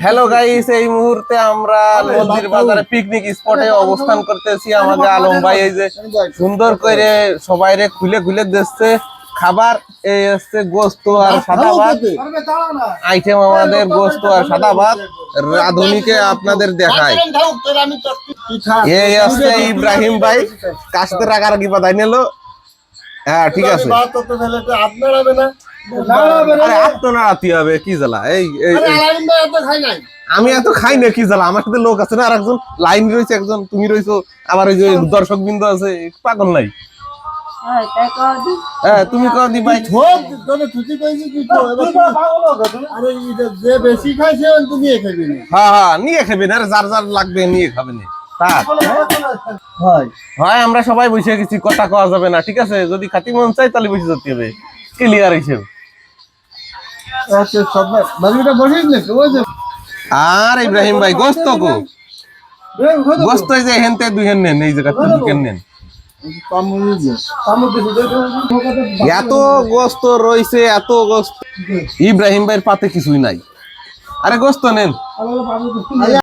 Hello guys, এই মুহূর্তে আমরা নদীর বাজারে পিকনিক স্পটে অবস্থান করতেছি। আমাদের আলম ভাই এই যে সুন্দর করে সবাইরে খুলে খুলে দিচ্ছে খাবার। এই হচ্ছে গোস্ত আর সাদা ভাত আইটেম, আমাদের গোস্ত আর সাদা ভাত রাঁধুনিকে আপনাদের দেখায়। এই হচ্ছে ইব্রাহিম ভাই, কাশতে রাগারাগি বাদাই নিল। হ্যাঁ ঠিক আছে, হবে কি জ্বালা। আমি এত খাই না, কি জ্বালা। আমার সাথে লোক আছে না, আর একজন লাইন রয়েছে, একজন তুমি রয়েছো, আবার ওই যে দর্শক বিন্দু আছে, পাগল নাই। হ্যাঁ তুমি কও দি ভাই, হ্যাঁ হ্যাঁ নিয়ে খাবেন, আর যার যার লাগবে নিয়ে খাবেন। হয় আমরা সবাই বসে গেছি, কথা কওয়া যাবে না, ঠিক আছে? যদি খাতি মন চাই তাহলে বসে যেতে হবে, ক্লিয়ার হিসেবে। আর ইব্রাহিম ভাই গোস্ত কো, গোস্ত এই যে হেনতে দুই হেন নেন, এই জায়গা দুই নেন। এত গোস্ত রয়েছে, এত গোস্ত। ইব্রাহিম ভাইয়ের পাতে কিছুই নাই। আরে গোস্ত নেন।